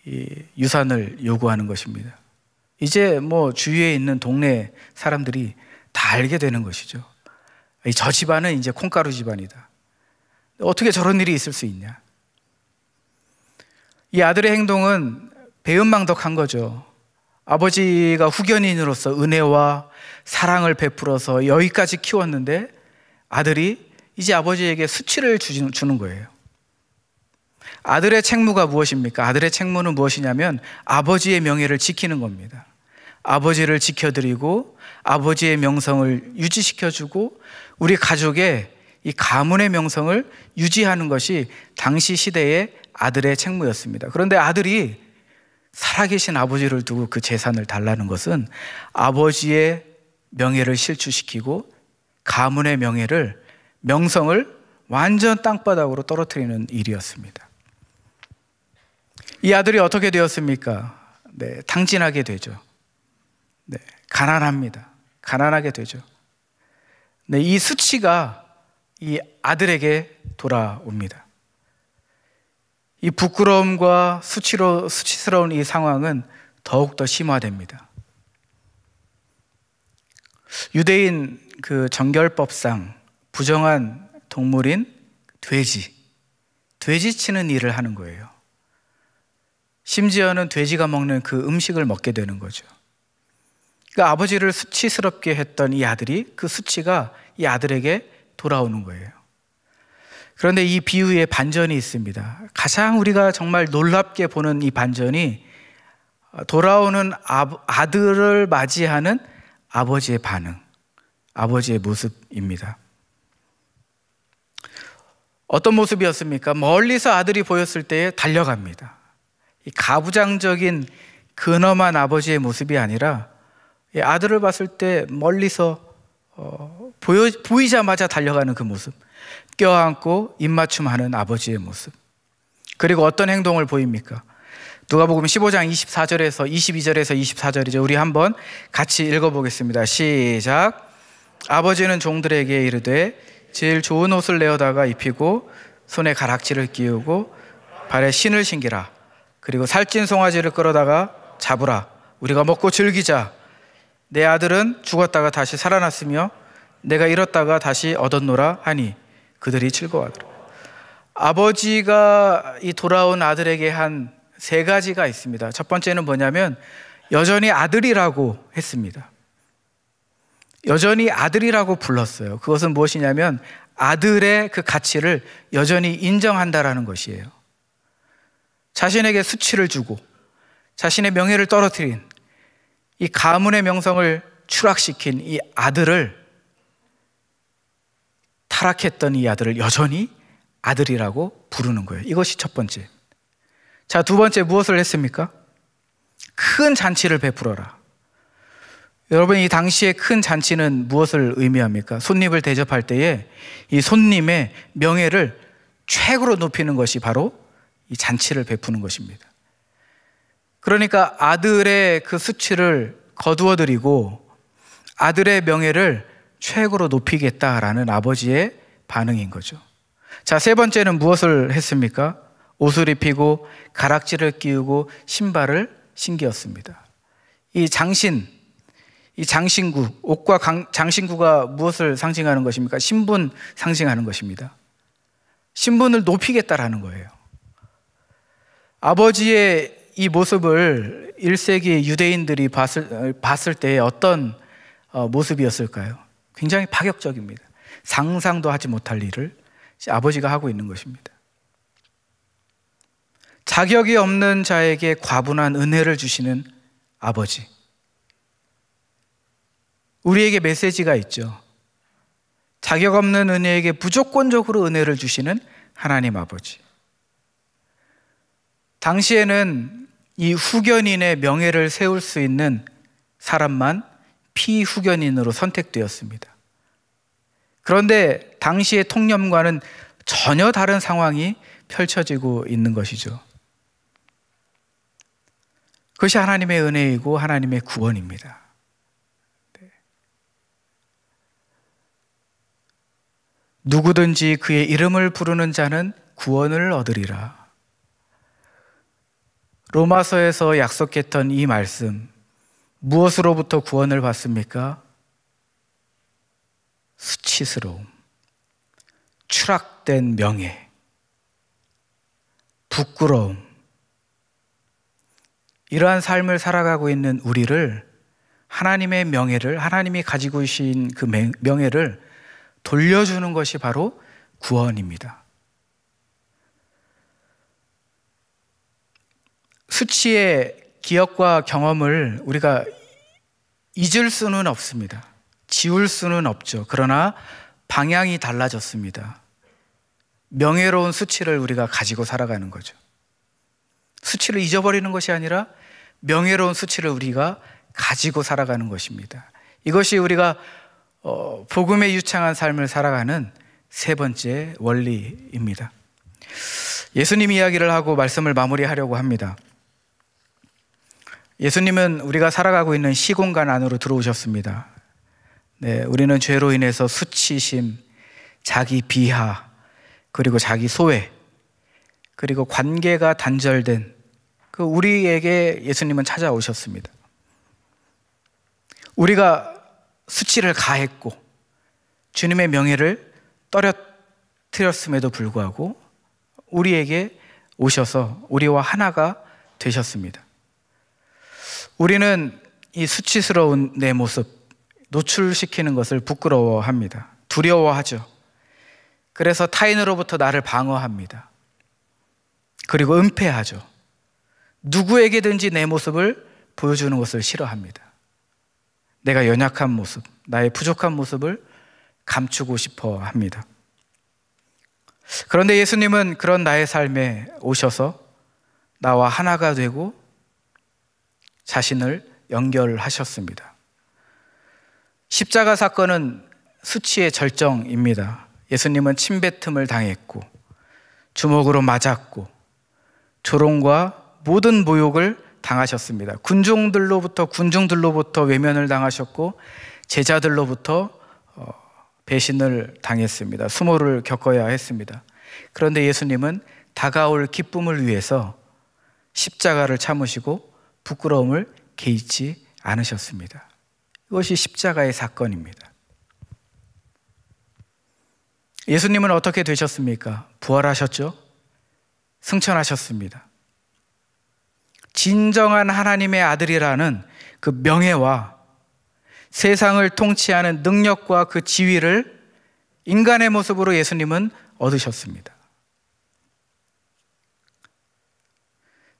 이 유산을 요구하는 것입니다. 이제 뭐 주위에 있는 동네 사람들이 다 알게 되는 것이죠. 저 집안은 이제 콩가루 집안이다. 어떻게 저런 일이 있을 수 있냐? 이 아들의 행동은 배은망덕한 거죠. 아버지가 후견인으로서 은혜와 사랑을 베풀어서 여기까지 키웠는데 아들이 이제 아버지에게 수치를 주는 거예요. 아들의 책무가 무엇입니까? 아들의 책무는 무엇이냐면 아버지의 명예를 지키는 겁니다. 아버지를 지켜드리고 아버지의 명성을 유지시켜주고 우리 가족의 이 가문의 명성을 유지하는 것이 당시 시대의 아들의 책무였습니다. 그런데 아들이 살아계신 아버지를 두고 그 재산을 달라는 것은 아버지의 명예를 실추시키고 가문의 명성을 완전 땅바닥으로 떨어뜨리는 일이었습니다. 이 아들이 어떻게 되었습니까? 탕진하게 되죠. 가난합니다. 가난하게 되죠. 이 수치가 이 아들에게 돌아옵니다. 이 부끄러움과 수치스러운 이 상황은 더욱더 심화됩니다. 유대인 그 정결법상 부정한 동물인 돼지 치는 일을 하는 거예요. 심지어는 돼지가 먹는 그 음식을 먹게 되는 거죠. 그러니까 아버지를 수치스럽게 했던 이 아들이 그 수치가 이 아들에게 돌아오는 거예요. 그런데 이 비유에 반전이 있습니다. 가장 우리가 정말 놀랍게 보는 이 반전이 돌아오는 아들을 맞이하는 아버지의 반응, 아버지의 모습입니다. 어떤 모습이었습니까? 멀리서 아들이 보였을 때에 달려갑니다. 이 가부장적인 근엄한 아버지의 모습이 아니라 아들을 봤을 때 멀리서 보이자마자 달려가는 그 모습, 껴안고 입맞춤하는 아버지의 모습. 그리고 어떤 행동을 보입니까? 누가복음 15장 24절에서 22절에서 24절이죠. 우리 한번 같이 읽어보겠습니다. 시작. 아버지는 종들에게 이르되 제일 좋은 옷을 내어다가 입히고 손에 가락지를 끼우고 발에 신을 신기라. 그리고 살찐 송아지를 끌어다가 잡으라. 우리가 먹고 즐기자. 내 아들은 죽었다가 다시 살아났으며 내가 잃었다가 다시 얻었노라 하니 그들이 즐거워하더라. 아버지가 이 돌아온 아들에게 한 세 가지가 있습니다. 첫 번째는 뭐냐면 여전히 아들이라고 했습니다. 여전히 아들이라고 불렀어요. 그것은 무엇이냐면 아들의 그 가치를 여전히 인정한다라는 것이에요. 자신에게 수치를 주고 자신의 명예를 떨어뜨린 이 가문의 명성을 추락시킨 이 아들을, 타락했던 이 아들을 여전히 아들이라고 부르는 거예요. 이것이 첫 번째. 자, 두 번째 무엇을 했습니까? 큰 잔치를 베풀어라. 여러분, 이 당시에 큰 잔치는 무엇을 의미합니까? 손님을 대접할 때에 이 손님의 명예를 최고로 높이는 것이 바로 이 잔치를 베푸는 것입니다. 그러니까 아들의 그 수치를 거두어드리고 아들의 명예를 최고로 높이겠다라는 아버지의 반응인 거죠. 자, 세 번째는 무엇을 했습니까? 옷을 입히고 가락지를 끼우고 신발을 신기었습니다. 이 장신구, 옷과 장신구가 무엇을 상징하는 것입니까? 신분 상징하는 것입니다. 신분을 높이겠다라는 거예요. 아버지의 이 모습을 1세기 유대인들이 봤을 때 어떤 모습이었을까요? 굉장히 파격적입니다. 상상도 하지 못할 일을 아버지가 하고 있는 것입니다. 자격이 없는 자에게 과분한 은혜를 주시는 아버지. 우리에게 메시지가 있죠. 자격 없는 은혜에게 무조건적으로 은혜를 주시는 하나님 아버지. 당시에는 이 후견인의 명예를 세울 수 있는 사람만 피후견인으로 선택되었습니다. 그런데 당시의 통념과는 전혀 다른 상황이 펼쳐지고 있는 것이죠. 그것이 하나님의 은혜이고 하나님의 구원입니다. 네. 누구든지 그의 이름을 부르는 자는 구원을 얻으리라. 로마서에서 약속했던 이 말씀, 무엇으로부터 구원을 받습니까? 수치스러움, 추락된 명예, 부끄러움. 이러한 삶을 살아가고 있는 우리를, 하나님의 명예를, 하나님이 가지고 계신 그 명예를 돌려주는 것이 바로 구원입니다. 수치의 기억과 경험을 우리가 잊을 수는 없습니다. 지울 수는 없죠. 그러나 방향이 달라졌습니다. 명예로운 수치를 우리가 가지고 살아가는 거죠. 수치를 잊어버리는 것이 아니라 명예로운 수치를 우리가 가지고 살아가는 것입니다. 이것이 우리가 복음에 유창한 삶을 살아가는 세 번째 원리입니다. 예수님 이야기를 하고 말씀을 마무리하려고 합니다. 예수님은 우리가 살아가고 있는 시공간 안으로 들어오셨습니다. 네, 우리는 죄로 인해서 수치심, 자기 비하, 그리고 자기 소외, 그리고 관계가 단절된 그 우리에게 예수님은 찾아오셨습니다. 우리가 수치를 가했고 주님의 명예를 떨어뜨렸음에도 불구하고 우리에게 오셔서 우리와 하나가 되셨습니다. 우리는 이 수치스러운 내 모습 노출시키는 것을 부끄러워합니다. 두려워하죠. 그래서 타인으로부터 나를 방어합니다. 그리고 은폐하죠. 누구에게든지 내 모습을 보여주는 것을 싫어합니다. 내가 연약한 모습, 나의 부족한 모습을 감추고 싶어 합니다. 그런데 예수님은 그런 나의 삶에 오셔서 나와 하나가 되고 자신을 연결하셨습니다. 십자가 사건은 수치의 절정입니다. 예수님은 침뱉음을 당했고 주먹으로 맞았고 조롱과 모든 모욕을 당하셨습니다. 군중들로부터 외면을 당하셨고 제자들로부터 배신을 당했습니다. 수모를 겪어야 했습니다. 그런데 예수님은 다가올 기쁨을 위해서 십자가를 참으시고 부끄러움을 개의치 않으셨습니다. 이것이 십자가의 사건입니다. 예수님은 어떻게 되셨습니까? 부활하셨죠? 승천하셨습니다. 진정한 하나님의 아들이라는 그 명예와 세상을 통치하는 능력과 그 지위를 인간의 모습으로 예수님은 얻으셨습니다.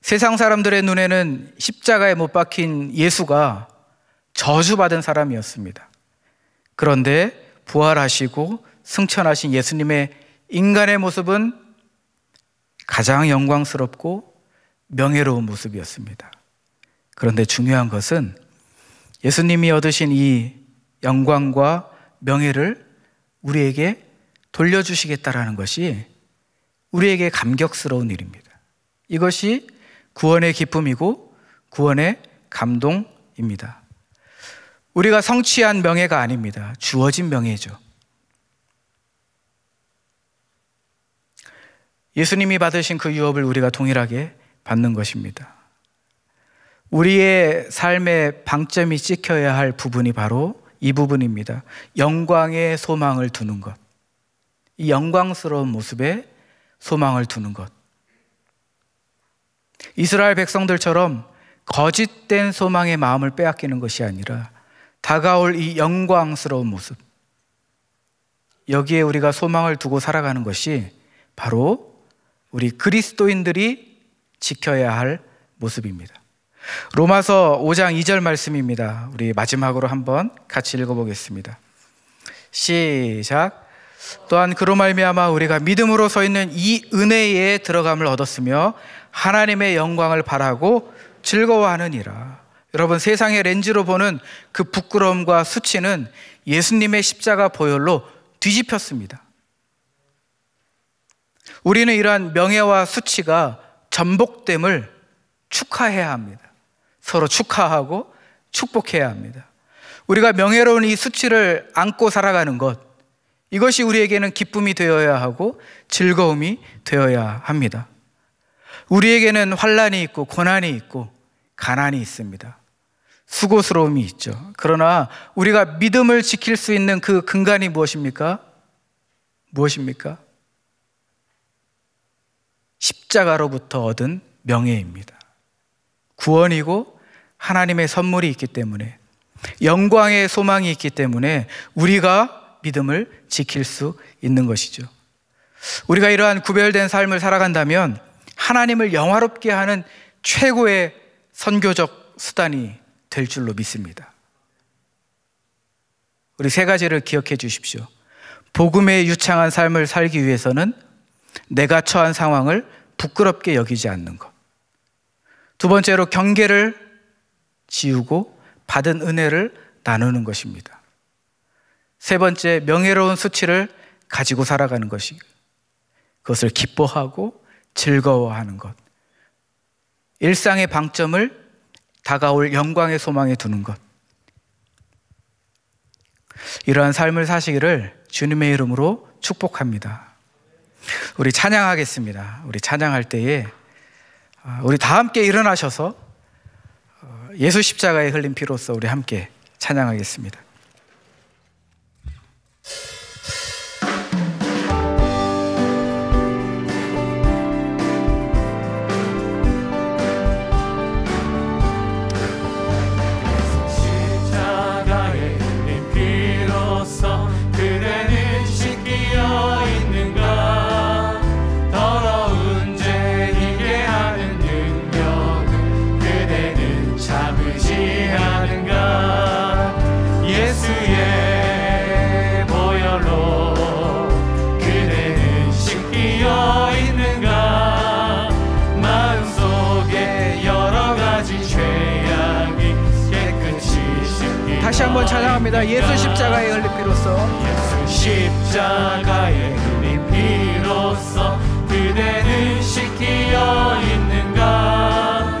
세상 사람들의 눈에는 십자가에 못 박힌 예수가 저주받은 사람이었습니다. 그런데 부활하시고 승천하신 예수님의 인간의 모습은 가장 영광스럽고 명예로운 모습이었습니다. 그런데 중요한 것은 예수님이 얻으신 이 영광과 명예를 우리에게 돌려주시겠다라는 것이 우리에게 감격스러운 일입니다. 이것이 구원의 기쁨이고 구원의 감동입니다. 우리가 성취한 명예가 아닙니다. 주어진 명예죠. 예수님이 받으신 그 유업을 우리가 동일하게 받는 것입니다. 우리의 삶의 방점이 찍혀야 할 부분이 바로 이 부분입니다. 영광의 소망을 두는 것. 이 영광스러운 모습에 소망을 두는 것. 이스라엘 백성들처럼 거짓된 소망의 마음을 빼앗기는 것이 아니라 다가올 이 영광스러운 모습, 여기에 우리가 소망을 두고 살아가는 것이 바로 우리 그리스도인들이 지켜야 할 모습입니다. 로마서 5장 2절 말씀입니다. 우리 마지막으로 한번 같이 읽어보겠습니다. 시작. 또한 그로 말미암아 우리가 믿음으로 서 있는 이 은혜에 들어감을 얻었으며 하나님의 영광을 바라고 즐거워하느니라. 여러분, 세상의 렌즈로 보는 그 부끄러움과 수치는 예수님의 십자가 보혈로 뒤집혔습니다. 우리는 이러한 명예와 수치가 전복됨을 축하해야 합니다. 서로 축하하고 축복해야 합니다. 우리가 명예로운 이 수치를 안고 살아가는 것, 이것이 우리에게는 기쁨이 되어야 하고 즐거움이 되어야 합니다. 우리에게는 환난이 있고 고난이 있고 가난이 있습니다. 수고스러움이 있죠. 그러나 우리가 믿음을 지킬 수 있는 그 근간이 무엇입니까? 무엇입니까? 십자가로부터 얻은 명예입니다. 구원이고 하나님의 선물이 있기 때문에, 영광의 소망이 있기 때문에 우리가 믿음을 지킬 수 있는 것이죠. 우리가 이러한 구별된 삶을 살아간다면 하나님을 영화롭게 하는 최고의 선교적 수단이 될 줄로 믿습니다. 우리 세 가지를 기억해 주십시오. 복음에 유창한 삶을 살기 위해서는 내가 처한 상황을 부끄럽게 여기지 않는 것. 두 번째로 경계를 지우고 받은 은혜를 나누는 것입니다. 세 번째, 명예로운 수치를 가지고 살아가는 것이, 그것을 기뻐하고 즐거워하는 것. 일상의 방점을 다가올 영광의 소망에 두는 것. 이러한 삶을 사시기를 주님의 이름으로 축복합니다. 우리 찬양하겠습니다. 우리 찬양할 때에 우리 다 함께 일어나셔서 예수 십자가에 흘린 피로써 우리 함께 찬양하겠습니다. 십자가에 흘린 피로써 그대는 씻기어 있는 한번 찬양합니다. 예수 십자가에 흘린 피로써, 예수 십자가에 흘린 피로써 그대는 씻기어 있는가.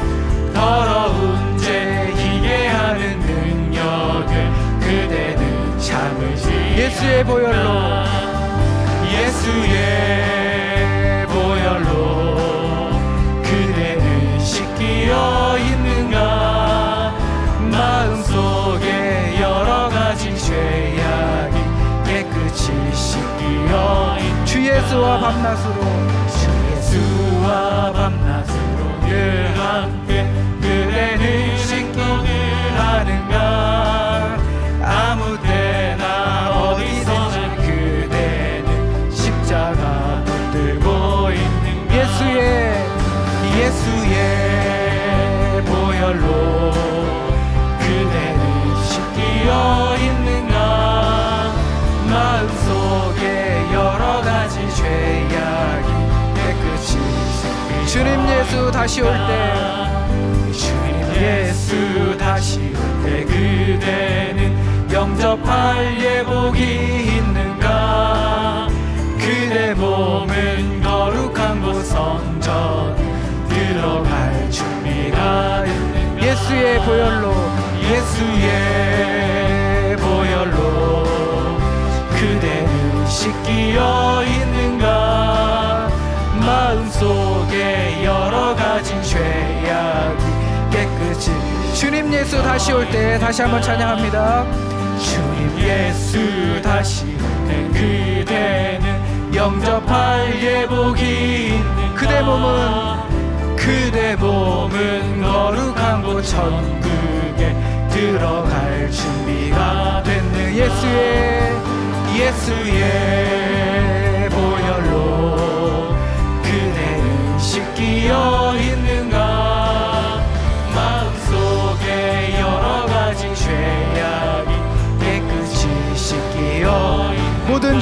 더러운 죄 희게 하는 능력을 그대는 참으시. 예수의 보혈로, 예수의 보혈로 그대는 씻기어 있는가. 마음속에 여러 가지 죄악이 깨끗이 씻기어 있는가. 주 예수와 밤낮으로, 주 예수와 밤낮으로 늘 함께 그대는 씻기를 하는가. 아무 때나 어디서나 그대는 십자가 붙들고 있는가. 예수의 보혈로 그대는 씻기어 있는가. 마음속에 여러 가지 죄악이 깨끗이 씻기어. 주님 예수 다시 올 때, 주님 예수 다시 올 때 그대는 영접할 예복이 있는가. 그대 몸은 거룩한 곳 성전 들어갈 준비가 있는가. 예수의 보혈로, 예수의 보혈로 그대는 씻기어 있는가. 마음속에 여러 가지 죄악이 깨끗이. 주님 예수 다시 올 때 다시 한번 찬양합니다. 주님 예수 다시 올 때 그대는 영접할 예복이 있는가. 그대 몸은 거룩한 곳 천국에 들어갈 준비가 됐는. 예수의 보혈로 그대는 씻기어 있는가. 마음속에 여러 가지 죄악이 깨끗이 씻기어 있는가. 모든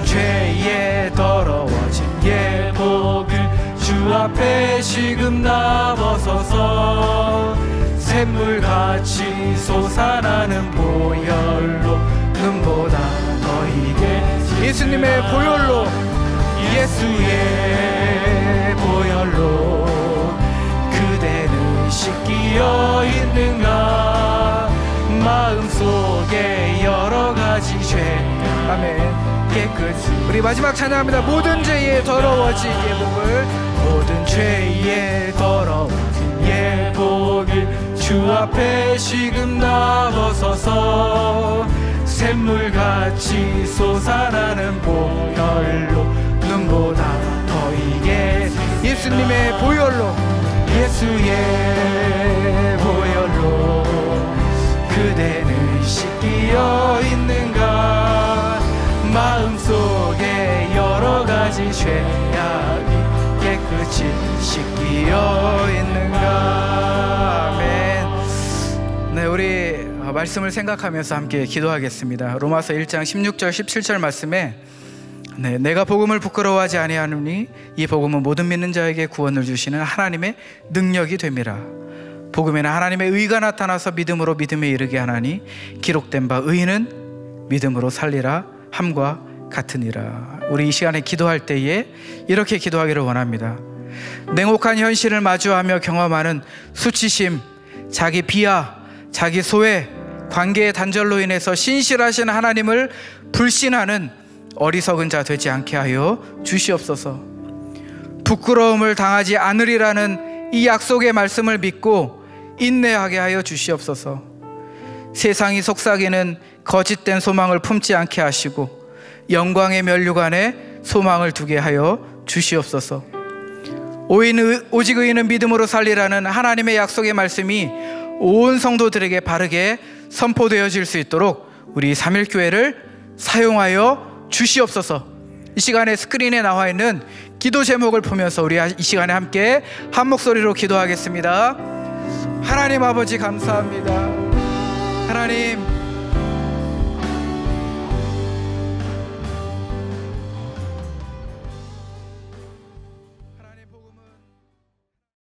죄에 더러워진 예복을 주 앞에 지금 나벗어서 샘물같이 솟아나는 보혈로 눈보다 더 이게 예수님의 보혈로, 예수의 보혈로 그대는 씻기어 있는가. 마음속에 여러 가지 죄, 아멘. 깨끗이. 우리 마지막 찬양합니다. 모든 죄에 더러워진 예복을, 모든 죄에 더러워진 예복을 주 앞에 지금 나벗어서 샘물같이 솟아나는 보혈로 눈보다 더 이게. 예수님의 보혈로, 예수의 보혈로 그대는 씻기어 있는가. 마음속에 여러 가지 죄악이 깨끗이 씻기어 있는가. 아멘. 네, 우리 말씀을 생각하면서 함께 기도하겠습니다. 로마서 1장 16절 17절 말씀에 내가 복음을 부끄러워하지 아니하노니 이 복음은 모든 믿는 자에게 구원을 주시는 하나님의 능력이 됨이라. 복음에는 하나님의 의가 나타나서 믿음으로 믿음에 이르게 하나니 기록된 바 의인은 믿음으로 살리라 함과 같으니라. 우리 이 시간에 기도할 때에 이렇게 기도하기를 원합니다. 냉혹한 현실을 마주하며 경험하는 수치심, 자기 비하, 자기 소외, 관계의 단절로 인해서 신실하신 하나님을 불신하는 어리석은 자 되지 않게 하여 주시옵소서. 부끄러움을 당하지 않으리라는 이 약속의 말씀을 믿고 인내하게 하여 주시옵소서. 세상이 속삭이는 거짓된 소망을 품지 않게 하시고 영광의 면류관에 소망을 두게 하여 주시옵소서. 오직 의인은 믿음으로 살리라는 하나님의 약속의 말씀이 온 성도들에게 바르게 선포되어질 수 있도록 우리 3.1교회를 사용하여 주시옵소서. 이 시간에 스크린에 나와 있는 기도 제목을 보면서 우리 이 시간에 함께 한 목소리로 기도하겠습니다. 하나님 아버지 감사합니다. 하나님,